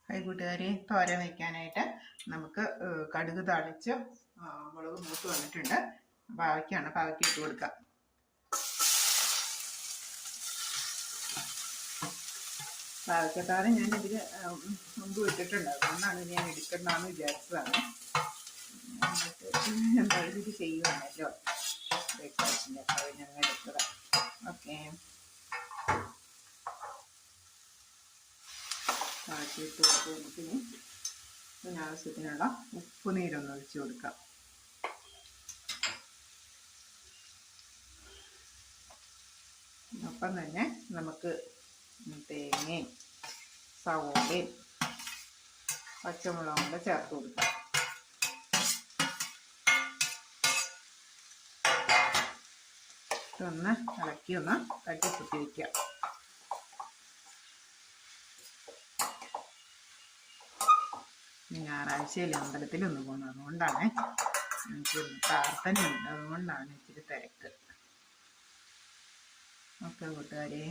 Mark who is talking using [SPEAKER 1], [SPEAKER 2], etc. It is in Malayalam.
[SPEAKER 1] കൂട്ടുകാരെ, തോരൻ വയ്ക്കാനായിട്ട് നമുക്ക് കടുക് താളിച്ച് മുളക് മൂത്ത് വന്നിട്ടുണ്ട്. പാവയ്ക്കാണ്, പാവയ്ക്ക് ഇട്ട് കൊടുക്കാം. പാവയ്ക്കത്താറ് ഞാനിതിൽ മുമ്പ് ഇട്ടിട്ടുണ്ട്, അതുകൊണ്ടാണ് ഞാൻ എടുക്കുന്നതെന്ന് വിചാരിച്ചതാണ്. എന്തായാലും ഇത് ചെയ്യുവാണല്ലോ ബ്രേക്ക്ഫാസ്റ്റിൻ്റെ, അപ്പോൾ ഞങ്ങൾ എടുത്തതാണ്. ഓക്കെ, ഇട്ട് കൊടുത്ത് ഇതിനാവശ്യത്തിനുള്ള ഉപ്പ് നീരൊന്ന് ഒഴിച്ച് കൊടുക്കാം. ഒപ്പം തന്നെ നമുക്ക് തേങ്ങയും സവോളയും പച്ചമുളകും കൂടെ ചേർത്ത് കൊടുക്കാം. ഇതൊന്ന് ഇളക്കി ഒന്ന് തട്ടിപ്പൊത്തി വയ്ക്കാം. ഞായറാഴ്ചയിൽ അമ്പലത്തിലൊന്ന് പോകുന്നത്, അതുകൊണ്ടാണ് എനിക്ക് പ്രാർത്ഥനയുണ്ട്, അതുകൊണ്ടാണ് ഇച്ചിരി തിരക്ക്. ഓക്കെ കൂട്ടുകാരെ.